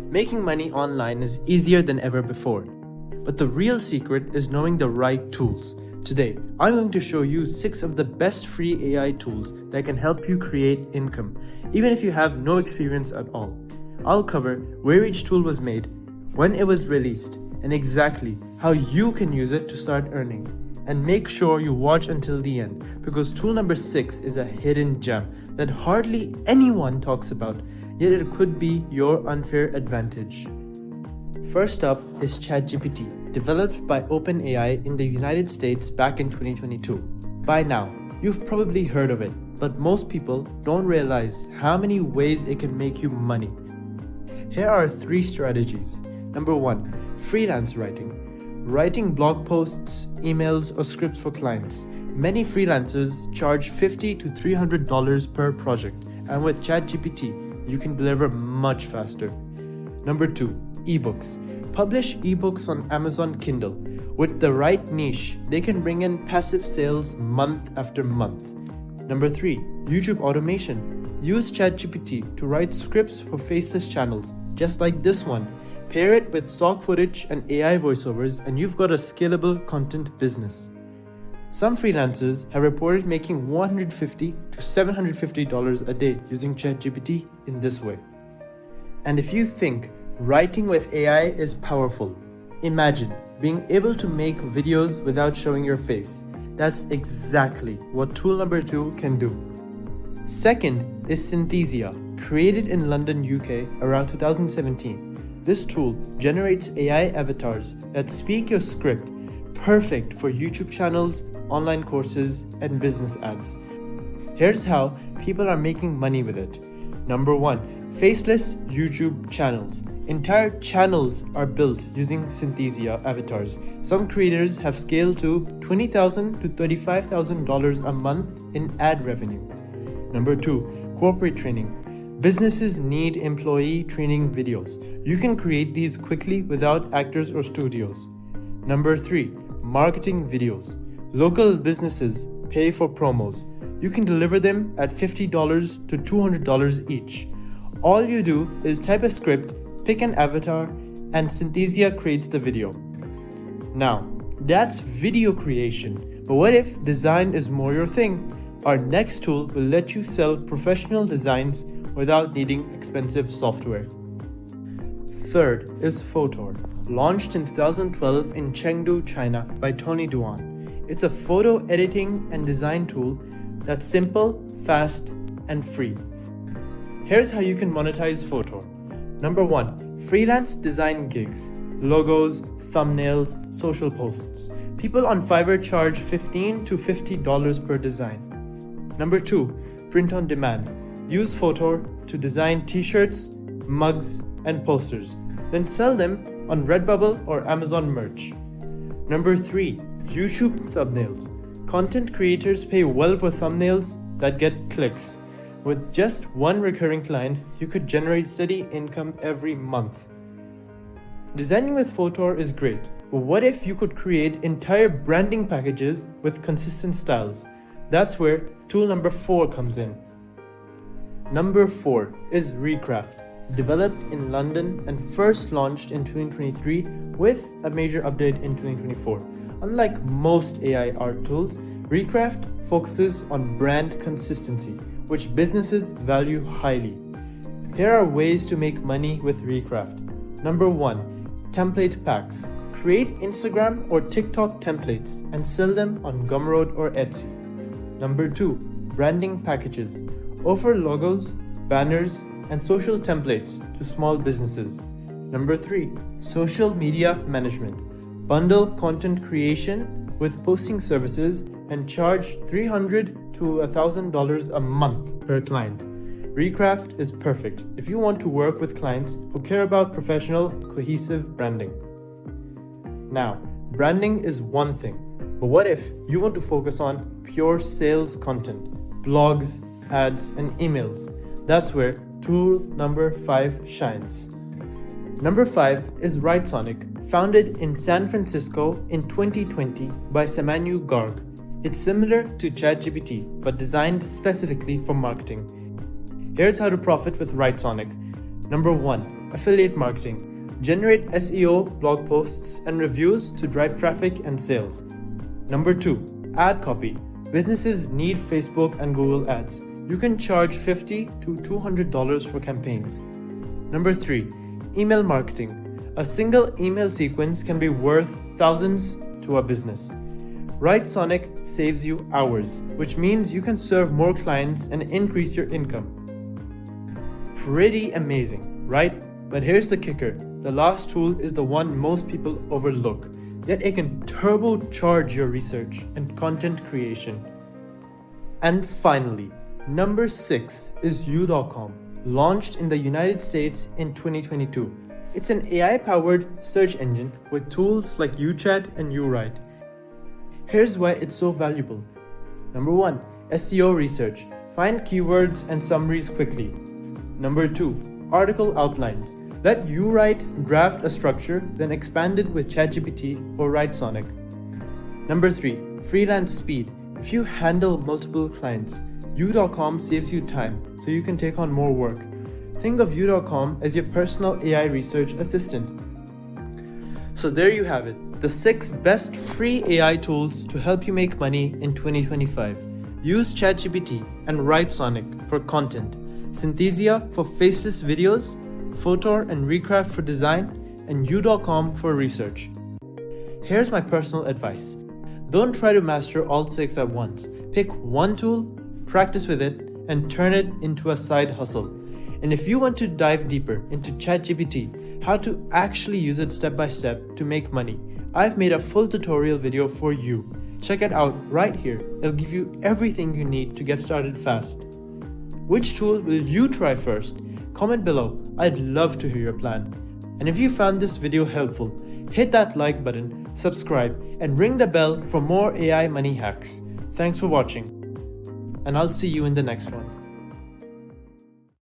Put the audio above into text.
Making money online is easier than ever before. But the real secret is knowing the right tools. Today, I'm going to show you 6 of the best free AI tools that can help you create income, even if you have no experience at all. I'll cover where each tool was made, when it was released, and exactly how you can use it to start earning. And make sure you watch until the end, because tool number 6 is a hidden gem that hardly anyone talks about, yet it could be your unfair advantage. First up is ChatGPT, developed by OpenAI in the United States back in 2022. By now, you've probably heard of it, but most people don't realize how many ways it can make you money. Here are 3 strategies. Number 1, freelance writing. Writing blog posts, emails, or scripts for clients. Many freelancers charge $50 to $300 per project, and with ChatGPT, you can deliver much faster. Number 2, ebooks. Publish ebooks on Amazon Kindle. With the right niche, they can bring in passive sales month after month. Number 3, YouTube automation. Use ChatGPT to write scripts for faceless channels, just like this one. Pair it with stock footage and AI voiceovers, and you've got a scalable content business. Some freelancers have reported making $150 to $750 a day using ChatGPT in this way. And if you think writing with AI is powerful, imagine being able to make videos without showing your face. That's exactly what tool number 2 can do. Second is Synthesia, created in London, UK around 2017. This tool generates AI avatars that speak your script, perfect for YouTube channels, online courses, and business ads. Here's how people are making money with it. Number 1, faceless YouTube channels. Entire channels are built using Synthesia avatars. Some creators have scaled to $20,000 to $35,000 a month in ad revenue. Number 2, corporate training. Businesses need employee training videos. You can create these quickly without actors or studios. Number 3, marketing videos. Local businesses pay for promos. You can deliver them at $50 to $200 each. All you do is type a script, pick an avatar, and Synthesia creates the video. Now, that's video creation. But what if design is more your thing? Our next tool will let you sell professional designs without needing expensive software. Third is Photor, launched in 2012 in Chengdu, China by Tony Duan. It's a photo editing and design tool that's simple, fast, and free. Here's how you can monetize Photor. Number 1, freelance design gigs, logos, thumbnails, social posts. People on Fiverr charge $15 to $50 per design. Number 2, print on demand. Use Photor to design t-shirts, mugs, and posters, then sell them on Redbubble or Amazon merch. Number 3, YouTube thumbnails. Content creators pay well for thumbnails that get clicks. With just one recurring client, you could generate steady income every month. Designing with Photor is great, but what if you could create entire branding packages with consistent styles? That's where tool number 4 comes in. Number 4 is Recraft, developed in London and first launched in 2023 with a major update in 2024. Unlike most AI art tools, Recraft focuses on brand consistency, which businesses value highly. Here are ways to make money with Recraft. Number 1, template packs. Create Instagram or TikTok templates and sell them on Gumroad or Etsy. Number 2, branding packages. Offer logos, banners, and social templates to small businesses. Number 3, social media management. Bundle content creation with posting services and charge $300 to $1,000 a month per client. Recraft is perfect if you want to work with clients who care about professional, cohesive branding. Now, branding is one thing, but what if you want to focus on pure sales content, blogs, ads, and emails? That's where tool number 5 shines. Number 5 is Writesonic, founded in San Francisco in 2020 by Samanu Garg. It's similar to ChatGPT, but designed specifically for marketing. Here's how to profit with Writesonic. Number 1, affiliate marketing. Generate SEO, blog posts, and reviews to drive traffic and sales. Number 2, ad copy. Businesses need Facebook and Google ads. You can charge $50 to $200 for campaigns. Number 3, email marketing. A single email sequence can be worth thousands to a business. Writesonic saves you hours, which means you can serve more clients and increase your income. Pretty amazing, right? But here's the kicker. The last tool is the one most people overlook, yet it can turbocharge your research and content creation. And finally, number 6 is U.com, launched in the United States in 2022. It's an AI-powered search engine with tools like UChat and UWrite. Here's why it's so valuable. Number 1, SEO research. Find keywords and summaries quickly. Number 2, article outlines. Let UWrite draft a structure, then expand it with ChatGPT or Writesonic. Number 3, freelance speed. If you handle multiple clients, U.com saves you time, so you can take on more work. Think of U.com as your personal AI research assistant. So there you have it, the 6 best free AI tools to help you make money in 2025. Use ChatGPT and Writesonic for content, Synthesia for faceless videos, Photor and Recraft for design, and U.com for research. Here's my personal advice. Don't try to master all 6 at once. Pick one tool, practice with it, and turn it into a side hustle. And if you want to dive deeper into ChatGPT, how to actually use it step by step to make money, I've made a full tutorial video for you. Check it out right here. It'll give you everything you need to get started fast. Which tool will you try first? Comment below. I'd love to hear your plan. And if you found this video helpful, hit that like button, subscribe, and ring the bell for more AI money hacks. Thanks for watching, and I'll see you in the next one.